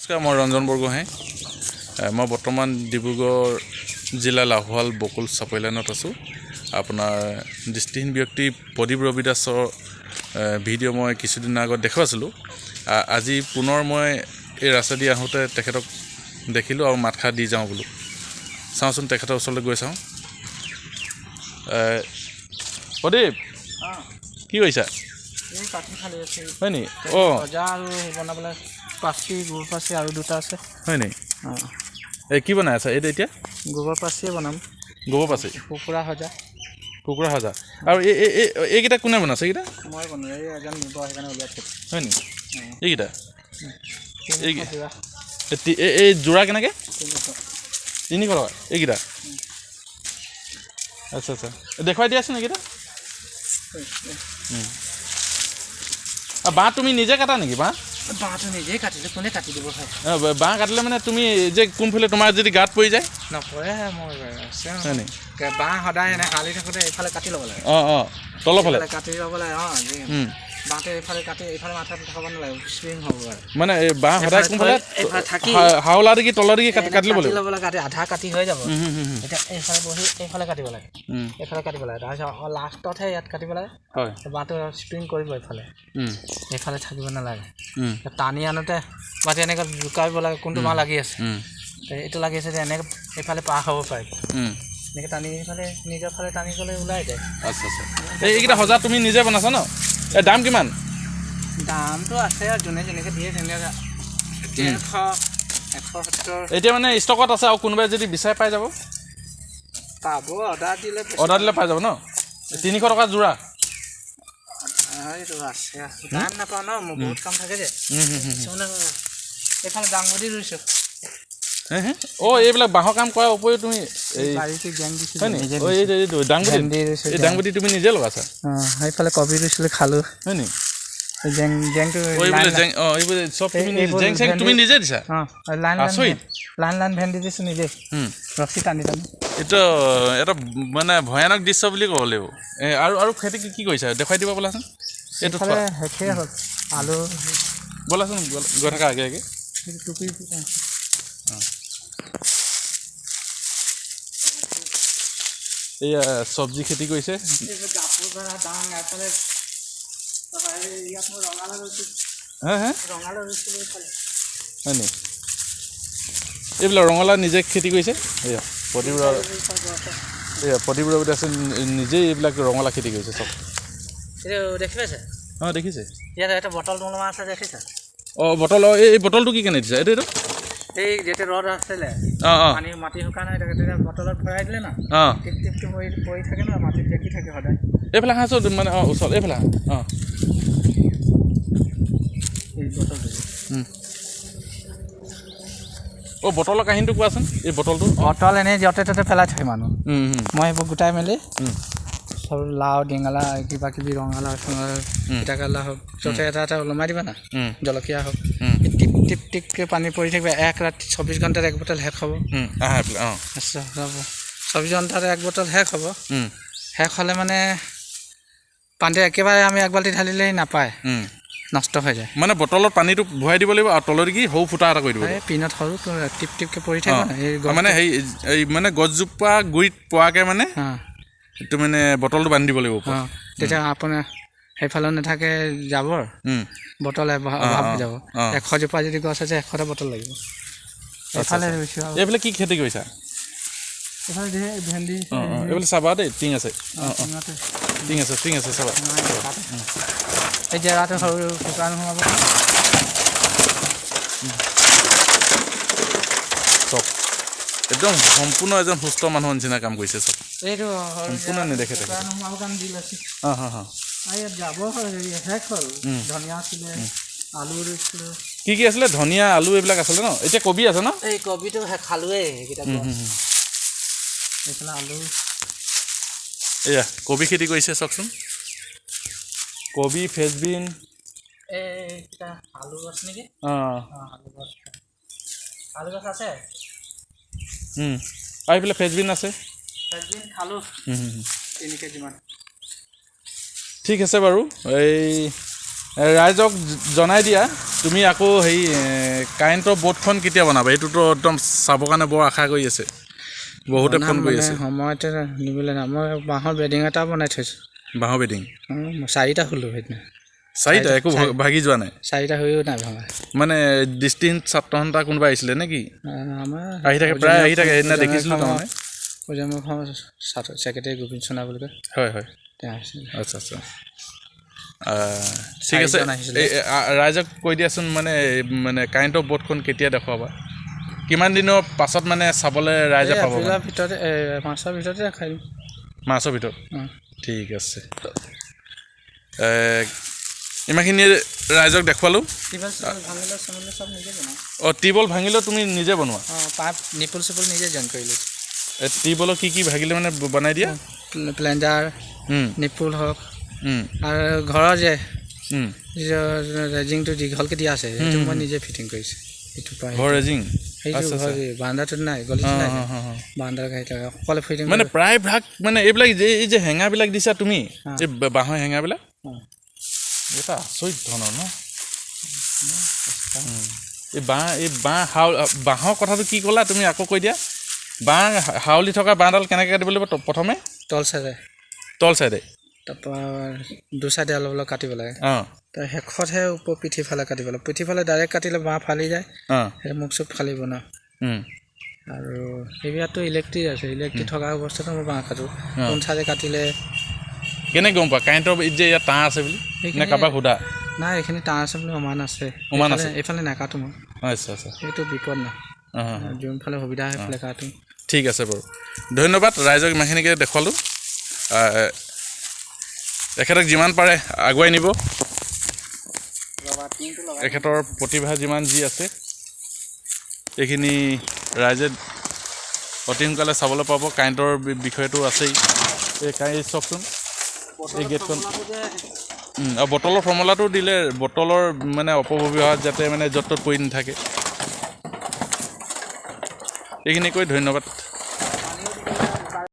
নমস্কাৰ, মই ৰঞ্জন বৰগোহাঁই। মই বৰ্তমান ডিব্ৰুগড় জিলা লাহোৱাল বকুল চাপৰি লাইনত আছোঁ। আপোনাৰ দৃষ্টিহীন ব্যক্তি প্ৰদীপ ৰবি দাসৰ ভিডিঅ' মই কিছুদিন আগত দেখুৱাইছিলোঁ। আজি পুনৰ মই এই ৰাস্তাদি আহোঁতে তেখেতক দেখিলোঁ আৰু মাতষাৰ দি যাওঁ বোলো। চাওঁচোন তেখেতৰ ওচৰলৈ গৈ চাওঁ। প্ৰদীপ, কি কৰিছা? হয় নি? অঁ, পাচি গোবৰ পাচি আৰু দুটা আছে। হয় নি? এই কি বনাই আছা এইটো এতিয়া? গোবৰ পাচিয়ে বনাম। গোবৰ পাচি, কুকুৰা সজা। কুকুৰা সজা। আৰু এইকেইটা কোনে বনাইছে? এইকেইটা মই বনাওঁ, এই এজন নিব সেইকাৰণে উলিয়াইছোঁ। হয় নি? এইকেইটা যোৰা এই যোৰা কেনেকৈ? 300 টকা এইকেইটা? আচ্ছা আচ্ছা, দেখুৱাই দিয়াচোন এইকেইটা। বাঁহ তুমি নিজে কাটা নেকি? বাঁহটো নিজেই কাটিলোঁ, কোনে কাটি দিব? বাঁহ কাটিলে মানে তুমি যে কোনফালে তোমাৰ যদি গাত পৰি যায়? নপৰে, মই হয় নি? বাঁহ সদায় এনে হালি থাকোঁতে এইফালে কাটি ল'ব লাগে। অঁ, তলৰ ফালে কাটি ল'ব লাগে। বাঁহটো এইফালে কাটি এইফালে মাথাটো থ'ব নালাগে, চুইং হ'ব আৰু। মানে এই বাঁহ সদায় কোনফালে হাওলা দেখি তলৰ দেখি কাটি ল'ব লাগে। আধা কাটি হৈ যাব। এতিয়া এইফালে বহি এইফালে কাটিব লাগে, এইফালে কাটিব লাগে। তাৰপিছত লাষ্টতহে ইয়াত কাটিব লাগে। হয়, বাঁহটো স্প্ৰিং কৰিব এইফালে, এইফালে থাকিব নালাগে। টানি আনোতে বাতি এনেকৈ জোকাৰিব লাগে কোনটো মাহ লাগি আছে। এইটো লাগি আছে যে এনেকৈ এইফালে পাৰ হ'ব পাৰে। এনেকৈ টানি এইফালে নিজৰ ফালে টানি গ'লে ওলাই যায়। আচ্ছা আচ্ছা, এইকেইটা সজা তুমি নিজে বনাইছা ন? এই দাম কিমান? দামটো আছে আৰু যোনে যেনেকৈ দিয়ে তেনেকৈ 100-170। এতিয়া মানে ষ্টকত আছে আৰু কোনোবাই যদি বিচাৰে পাই যাব? পাব, অৰ্ডাৰ দিলে পাই যাব ন? 300 টকা যোৰা? এইটো আছে, দাম নাপাওঁ ন, মোৰ বহুত কাম থাকে যে। এইফালে দাংবডি ৰুইছোঁ। অঁ, এইবিলাক বাঁহৰ কাম কৰাৰ উপৰিও তুমি দাংবডি তুমি নিজে লগাইছা? সেইফালে কবি ৰুইছিলোঁ, খালোঁ। হয় নি? তুমি নিজে দিছা? লাইন ভেন্দি দিছোঁ নিজে, ৰছী টানি টানি। এইটো এটা মানে ভয়ানক দৃশ্য বুলি ক'ব লাগিব। আৰু খেতি কি কৰিছা দেখুৱাই দিব ব'লাচোন। এইটো শেষেই হ'ল, আলু। ব'লাচোন, গৈ থকা আগে আগে। টুপি এয়া চব্জি খেতি কৰিছে। হয় নি? এইবিলাক ৰঙালাও নিজে খেতি কৰিছে। এয়া প্ৰদীপ ৰবি দাসে নিজেই এইবিলাক ৰঙালাও খেতি কৰিছে চব। দেখি পাইছে? অঁ, দেখিছে। ইয়াত এটা বটল ওলোমা আছে, দেখিছে? অঁ, বটল। এই বটলটো কি কেনে দিছা? এইটো এই যেতিয়া ৰ'দ আছিলে, পানী মাটি শুকান হৈ থাকে, তেতিয়া বটলত ভৰাই দিলে না, টিপ টিপটো পৰি থাকে ন, মাটিত দেখি থাকে সদায়। এইফালে হাঁচো মানে ওচৰত এইফালে অঁ, এই বটলটো বটলৰ কাহিনীটো কোৱাচোন। এই বটলটো বটল এনেই য'তে ত'তে পেলাই থাকে মানুহ। মই এইবোৰ গোটাই মেলি সব লাও, ডিঙালা, কিবা কিবি ৰঙালাও তিতাকেৰেলা হওক, য'তে এটা ওলমাই দিবা না, জলকীয়া হওক, টিপ টিপ টিপকৈ পানী পৰি থাকিব। এক ৰাতি 24 ঘণ্টাত 1 বটল শেষ হ'ব। 24 ঘণ্টাত 1 বটল শেষ হ'ব। শেষ হ'লে মানে পানীটো একেবাৰে আমি 1 বাল্টি ঢালিলেই নাপায়, নষ্ট হৈ যায়। মানে বটলত পানীটো ভৰাই দিব লাগিব আৰু তলত কি সৰু ফুটা এটা কৰি দিব লাগিব। পিনত সৰু টিপ টিপকৈ পৰি থাকিব মানে এই মানে গছজোপা গুৰিত পোৱাকৈ মানে এইটো মানে বটলটো বান্ধি দিব লাগিব। তেতিয়া আপোনাৰ সেইফালেও নাথাকে জাবৰ, বটল অভাৱ হৈ যাব। 100 জোপা যদি গছ আছে 100টা বটল লাগিব। এইফালে কি খেতি কৰিছা? এইফালে ভেন্দি। এইফালে চাবা দেই, টিং আছে চাবা। এই জেগাটো সৰু শুকান সোমাব চব একদম সম্পূৰ্ণ এজন সুস্থ মানুহৰ নিচিনা কাম কৰিছে চব। এইটো সম্পূৰ্ণ নেদেখে থাকে। শেষ হ'ল। ধনিয়া আছিলে, আলু ৰুইছিলোঁ। কি আছিলে? ধনিয়া, আলু এইবিলাক আছিলে ন? এতিয়া কবি আছে ন? এই কবিটো খালোৱেই সেইকেইটা। এইফালে আলু। এয়া কবি খেতি কৰিছে চাওকচোন। কবি, ফ্ৰেঞ্চবিন। এইকেইটা আলু গছ নেকি? আলু গছ আছে। আৰু এইফালে ফ্ৰেঞ্চবিন আছে। ফ্ৰেঞ্চবিন খালোঁ 3 কেজিমান। ঠিক আছে বাৰু। এই ৰাইজক জনাই দিয়া তুমি আকৌ হেৰি কাৰেণ্টৰ ব'ৰ্ডখন কেতিয়া বনাবা এইটোতো একদম চাবৰ কাৰণে বৰ আশা কৰি আছে বহুতে ফোন কৰি আছে সময়তে নিবলৈ নাই মই বাঁহৰ বেডিং এটা বনাই থৈছোঁ বাঁহৰ বেডিং 4টা হ'লোঁ সেইদিনা 4টা একো ভাগি যোৱা নাই 4টা হৈও নাই ভঙা মানে দৃষ্টিহীন ছাত্ৰ সন্থা কোনোবা আহিছিলে নেকি আমাৰ আহি থাকে প্ৰায় আহি থাকে সেইদিনা দেখিছিলোঁ তাৰমানে ছেক্ৰেটাৰী গোবিন্দ সোণা বুলি কয় হয় হয় তেওঁ আহিছিলে আচ্ছা আচ্ছা ঠিক আছে ৰাইজক কৈ দিয়াচোন মানে কাৰেণ্টৰ ব'ৰ্ডখন কেতিয়া দেখুৱাবা কিমান দিনৰ পাছত মানে চাবলৈ ৰাইজে পাব ভিতৰতে মাছৰ ভিতৰতে দেখাই দিম মাছৰ ভিতৰত ঠিক আছে ইমানখিনি ৰাইজক দেখুৱালোঁ অঁ টিউবৱেল ভাঙিলেও তুমি নিজে বনোৱা পাইপ নিপুল চিপুল নিজে জইন কৰিলোঁ টিউবৱেলৰ কি ভাগিলে মানে বনাই দিয়া প্লেঞ্জাৰ নিপুল হওক আৰু ঘৰৰ যে ৰেজিংটো দীঘলকৈ দিয়া আছে সেইটো মই নিজে ফিটিং কৰিছোঁ সেইটো ঘৰ ৰেজিং সেইটো বাৰাণ্ডাটোত নাই গলিটো নাই বাৰাণ্ডাৰ গাড়ী সকলোৱে ফিটিং মানে প্ৰায় ভাগ মানে এইবিলাক এই যে হেঙাবিলাক দিছা তুমি এই বাঁহৰ হেঙাবিলাক এটা আচৰিত ধৰণৰ ন এই বাঁহৰ কথাটো কি ক'লা তুমি আকৌ কৈ দিয়া বাঁহ হাউলি থকা বাঁহডাল কেনেকৈ কাটিব লাগিব প্ৰথমে তল চাইডে তাৰপৰা 2 চাইডে অলপ অলপ কাটিব লাগে তাৰ শেষতহে ওপৰ পিঠিফালে কাটিব লাগে পিঠিফালে ডাইৰেক্ট কাটিলে বাঁহ ফালি যায় সেইটো মুখ চুখ ফালিব ন আৰু এইবিলাকতো ইলেক্ট্ৰিক আছে ইলেক্ট্ৰিক থকা অৱস্থাটো মই বাঁহ কাটোঁ কোন চাইডে কাটিলে কেনে গম পোৱা কাৰেণ্টৰ যে ইয়াত তাঁৰ আছে বুলি নে কাৰোবাক সোধা নাই এইখিনি তাঁৰ আছে বুলি অমান আছে এইফালে নাকাটো মই আচ্ছা আচ্ছা সেইটো বিপদ নাই যোনফালে সুবিধা সেইফালে কাটো ঠিক আছে বাৰু ধন্যবাদ ৰাইজক ইমানখিনিকে দেখুৱালোঁ এখেতক যিমান পাৰে আগুৱাই নিব এখেতৰ প্ৰতিভা যিমান যি আছে এইখিনি ৰাইজে অতি সোনকালে চাবলৈ পাব কাৰেণ্টৰ বিষয়টো আছেই এই চাওকচোন এই গেটখন আৰু বটলৰ ফৰ্মুলাটো দিলে বটলৰ মানে অপব্যৱহাৰ যাতে মানে য'ত ত'ত পৰি নাথাকে এইখিনি কৈ ধন্যবাদ